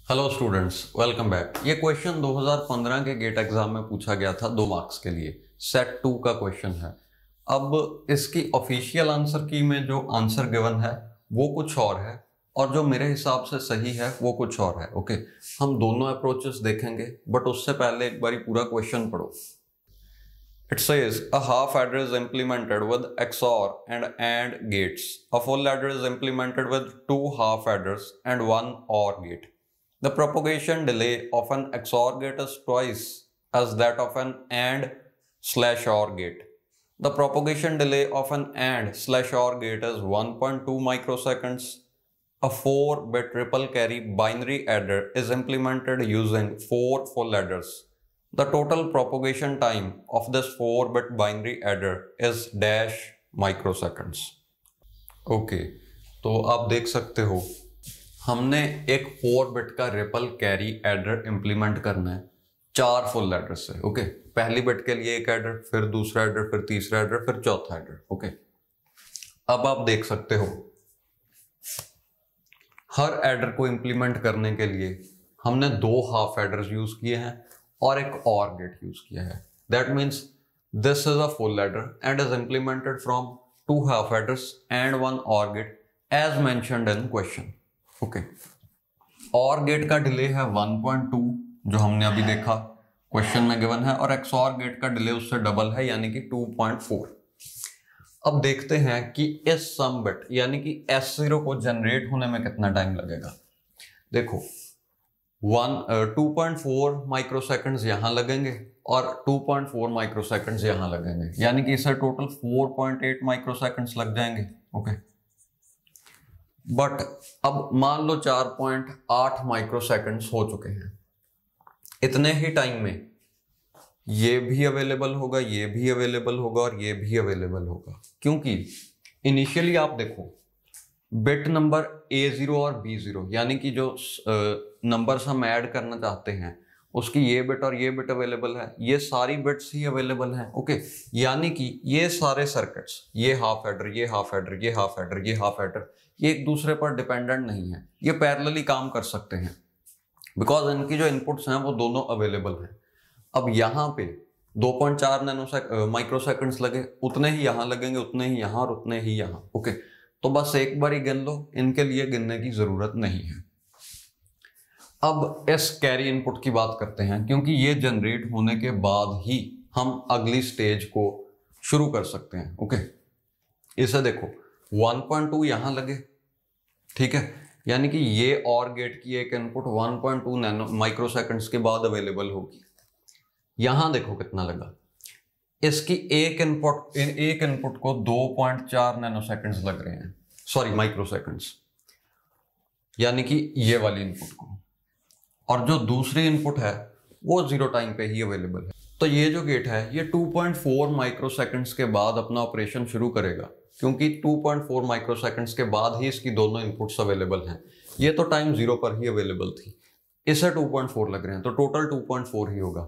Hello students, welcome back. ये question 2015 के gate exam में पूछा गया था 2 मार्क्स के लिए। सेट 2 का क्वेश्चन है। अब इसकी ऑफिशियल आंसर की में जो आंसर गिवन है वो कुछ और है और जो मेरे हिसाब से सही है वो कुछ और है। ओके, हम दोनों अप्रोचेस देखेंगे, बट उससे पहले एक बारी पूरा क्वेश्चन पढ़ो। It says a half adder is implemented with XOR and AND gates. A full adder is implemented with 2 half adders and 1 OR gate. The propagation delay of an XOR gate is twice as that of an AND/OR gate. The propagation delay of an AND/OR gate is 1.2 microseconds. A 4-bit triple carry binary adder is implemented using 4 full adders. The total propagation time of this 4-bit binary adder is dash microseconds. Okay, तो आप देख सकते हो हमने एक 4-बिट का ripple carry adder implement करना है 4 फुल एडर से। ओके, पहली बिट के लिए एक एडर, फिर दूसरा एडर, फिर तीसरा एडर, फिर चौथा एडर। ओके, अब आप देख सकते हो हर एडर को इंप्लीमेंट करने के लिए हमने 2 हाफ एडर्स यूज किए हैं और एक और गेट यूज किया है। That means this is a full adder and is implemented from 2 half adders and 1 OR gate as mentioned in question. Okay, OR gate का डिले है 1.2 जो हमने अभी देखा क्वेश्चन में गिवन है, और XOR गेट का डिले उससे डबल है यानी कि 2.4। अब देखते हैं कि इस सम बिट यानी कि S0 को जनरेट होने में कितना टाइम लगेगा। देखो 2.4 माइक्रोसेकंड्स यहां लगेंगे और 2.4 माइक्रोसेकंड्स यहां लगेंगे, यानी कि इसे टोटल 4.8 माइक्रोसेकंड्स लग जाएंगे। ओके, बट अब मान लो 4.8 माइक्रोसेकंड्स हो चुके हैं। इतने ही टाइम में ये भी अवेलेबल होगा, ये भी अवेलेबल होगा और ये भी अवेलेबल होगा, क्योंकि इनिशियली आप देखो बिट नंबर A0 और B0 यानी कि जो नंबर्स हम ऐड करना चाहते हैं उसकी ये बिट और ये बिट अवेलेबल है, ये सारी बिट्स ही अवेलेबल हैं। ओके, यानी कि ये सारे सर्किट्स, ये हाफ एडर, ये हाफ एडर, ये हाफ एडर, ये हाफ एडर, ये एक दूसरे पर डिपेंडेंट नहीं है, ये पैरेलली काम कर सकते हैं बिकॉज इनकी जो इनपुट्स हैं वो दोनों अवेलेबल हैं। अब यहाँ पे 2.4 माइक्रोसेकंड्स लगे, उतने ही यहाँ लगेंगे, उतने ही यहाँ और उतने ही यहाँ। ओके, तो बस एक बार ही गिन लो, इनके लिए गिनने की जरूरत नहीं है। अब इस कैरी इनपुट की बात करते हैं, क्योंकि ये जनरेट होने के बाद ही हम अगली स्टेज को शुरू कर सकते हैं। ओके, इसे देखो 1.2 यहां लगे, ठीक है, यानी कि ये और गेट की एक इनपुट 1.2 नैनो माइक्रोसेकंड्स के बाद अवेलेबल होगी। यहां देखो कितना लगा, इसकी एक इनपुट को 2.4 नैनोसेकंड्स लग रहे हैं, सॉरी माइक्रोसेकंड्स, यानी कि ये वाली इनपुट को, और जो दूसरी इनपुट है वो 0 टाइम पे ही अवेलेबल है। तो ये जो गेट है ये 2.4 माइक्रोसेकंड्स के बाद अपना ऑपरेशन शुरू करेगा, क्योंकि 2.4 माइक्रोसेकंड्स के बाद ही इसकी दोनों इनपुट्स अवेलेबल हैं। ये तो टाइम 0 पर ही अवेलेबल थी, इसे 2.4 लग रहे हैं, तो टोटल 2.4 ही होगा।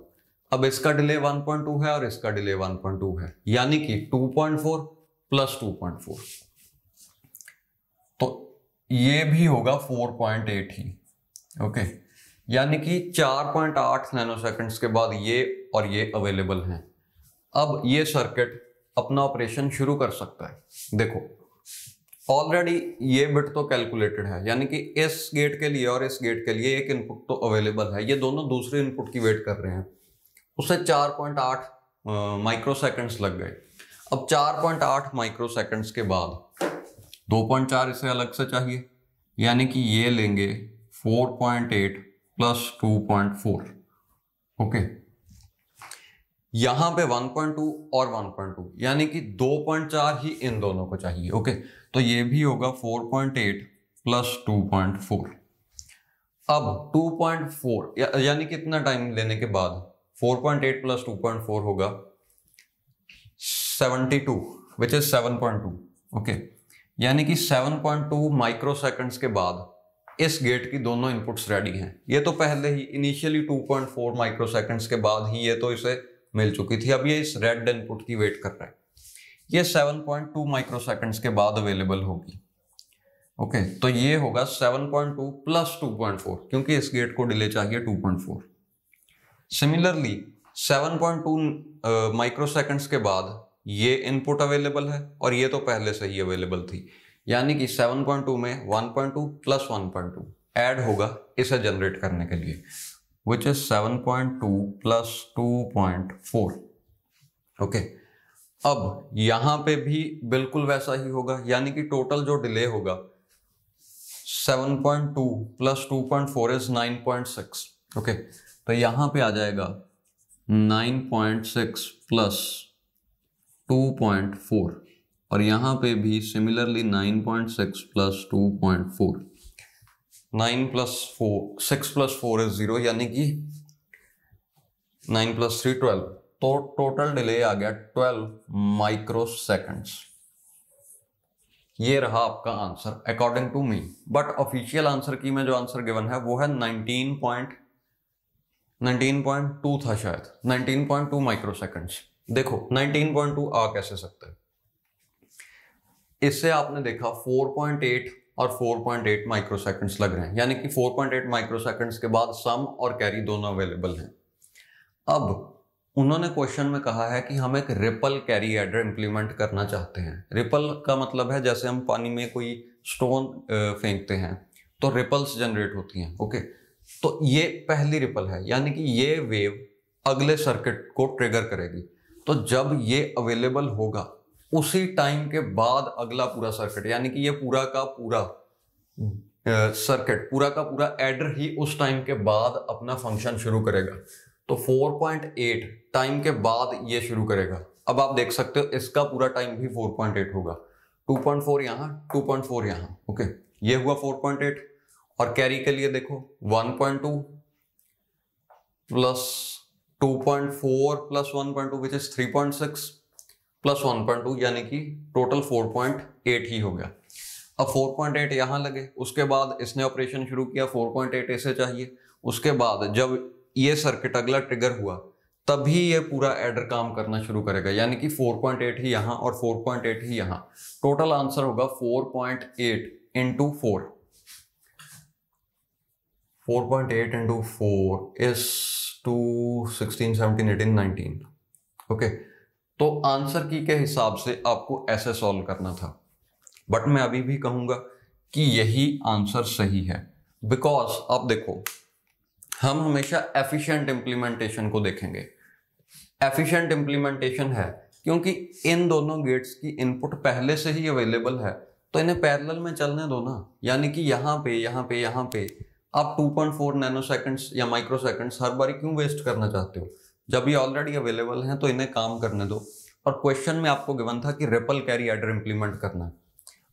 अब इसका डिले 1.2 है और इसका डिले 1.2 है, यानी कि 2.4 प्लस 2.4, तो ये भी होगा 4.8 ही। ओके, यानी कि 4.8 नैनोसेकंड्स के बाद ये और ये अवेलेबल हैं। अब ये सर्किट अपना ऑपरेशन शुरू कर सकता है। देखो ऑलरेडी ये बिट तो कैलकुलेटेड है, यानी कि इस गेट के लिए और इस गेट के लिए एक इनपुट तो अवेलेबल है, ये दोनों दूसरे इनपुट की वेट कर रहे हैं, उसे 4.8 माइक्रोसेकंड्स लग गए। अब 4.8 माइक्रोसेकंड्स के बाद 2.4 इसे अलग से चाहिए, यानी कि ये लेंगे 4.8 प्लस 2.4। ओके, यहां पे 1.2 और 1.2, यानी कि 2.4 ही इन दोनों को चाहिए। ओके, तो ये भी होगा 4.8 प्लस 2.4। अब 2.4 यानी कितना टाइम लेने के बाद 4.8 प्लस 2.4 होगा 72, विच इज 7.2। ओके, यानी कि 7.2 माइक्रोसेकंड्स के बाद इस गेट की दोनों इनपुट्स रेडी हैं। ये तो पहले ही इनिशियली 2.4 माइक्रोसेकंड्स के बाद ही ये तो इसे मिल चुकी थी, अब ये इस रेड इनपुट की वेट कर रहा है। ये 7.2 माइक्रोसेकंड्स के बाद अवेलेबल होगी। ओके तो ये होगा 7.2 प्लस 2.4 क्योंकि इस गेट को डिले चाहिए 2.4। सिमिलरली 7.2 माइक्रोसेकंड्स के बाद ये इनपुट अवेलेबल है और ये तो पहले से ही अवेलेबल थी, यानी कि 7.2 में 1.2 प्लस 1.2 ऐड होगा इसे जनरेट करने के लिए, विच इज 7.2 प्लस 2.4। ओके अब यहां पे भी बिल्कुल वैसा ही होगा, यानी कि टोटल जो डिले होगा 7.2 प्लस 2.4 इज 9.6। ओके तो यहां पे आ जाएगा 9.6 प्लस 2.4 और यहां पे भी similarly 9.6 plus 2.4। 9 plus 4 6 plus 4 is 0, यानी कि 9 प्लस 3 12, तो टोटल डिले आ गया 12 माइक्रोसेकंड्स। ये रहा आपका answer according to me, but official answer key में जो आंसर गिवन है वो है 19.2 था शायद, 19.2 माइक्रोसेकंड्स। देखो 19.2 आ कैसे सकता है, इससे आपने देखा 4.8 और 4.8 माइक्रोसेकंड्स लग रहे हैं, यानी कि 4.8 माइक्रोसेकंड्स के बाद सम और कैरी दोनों अवेलेबल हैं। अब उन्होंने क्वेश्चन में कहा है कि हम एक रिपल कैरी एडर इंप्लीमेंट करना चाहते हैं। रिपल का मतलब है जैसे हम पानी में कोई स्टोन फेंकते हैं तो रिपल्स जनरेट होती हैं। ओके तो ये पहली रिपल है, यानी कि ये वेव अगले सर्किट को ट्रिगर करेगी। तो जब ये अवेलेबल होगा उसी टाइम के बाद अगला पूरा सर्किट, यानी कि ये पूरा का पूरा सर्किट, पूरा का पूरा एडर ही उस टाइम के बाद अपना फंक्शन शुरू करेगा। तो 4.8 टाइम के बाद ये शुरू करेगा। अब आप देख सकते हो इसका पूरा टाइम भी 4.8 होगा, 2.4 यहां 2.4 यहां। ओके ये हुआ 4.8 और कैरी के लिए देखो 1.2 plus 2.4 plus 1.2 which is 3.6 plus 1.2, यानी कि टोटल 4.8 ही हो गया। अब 4.8 यहां लगे, उसके बाद इसने ऑपरेशन शुरू किया, 4.8 ऐसे चाहिए। उसके बाद जब ये सर्किट अगला ट्रिगर हुआ तभी ये पूरा एडर काम करना शुरू करेगा, यानी कि 4.8 ही यहां और 4.8 ही यहां। टोटल आंसर होगा 4.8 इंटू 4। 4.8 into 4 is 2 16 17 18 19। ओके तो आंसर की के हिसाब से आपको ऐसे सॉल्व करना था, बट मैं अभी भी कहूंगा कि यही आंसर सही है। बिकॉज आप देखो हम हमेशा एफिशिएंट इंप्लीमेंटेशन को देखेंगे। एफिशिएंट इंप्लीमेंटेशन है क्योंकि इन दोनों गेट्स की इनपुट पहले से ही अवेलेबल है, तो इन्हें पैरेलल में चलने दो ना, यानी कि यहाँ पे आप 2.4 नैनोसेकंड्स या माइक्रोसेकंड्स हर बारी क्यों वेस्ट करना चाहते हो, जब ये ऑलरेडी अवेलेबल हैं तो इन्हें काम करने दो। और क्वेश्चन में आपको गिवन था कि रिपल कैरी एडर इंप्लीमेंट करना है,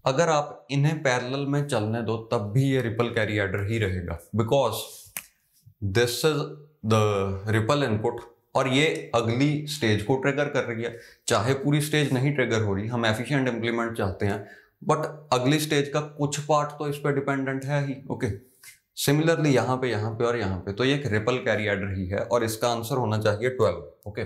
अगर आप इन्हें पैरेलल में चलने दो तब भी ये रिपल कैरी एडर ही रहेगा, because this is the ripple input और ये अगली स्टेज को ट्रिगर कर रही है। चाहे पूरी स्टेज नहीं ट्रिगर हो रही, हम एफिशिएंट इंप्लीमेंट चाहते हैं, बट अगली स्टेज का कुछ पार्ट तो इस पर डिपेंडेंट है ही। ओके सिमिलरली यहाँ पे और यहाँ पे, तो ये एक रिपल कैरी एडर ही है और इसका आंसर होना चाहिए 12। ओके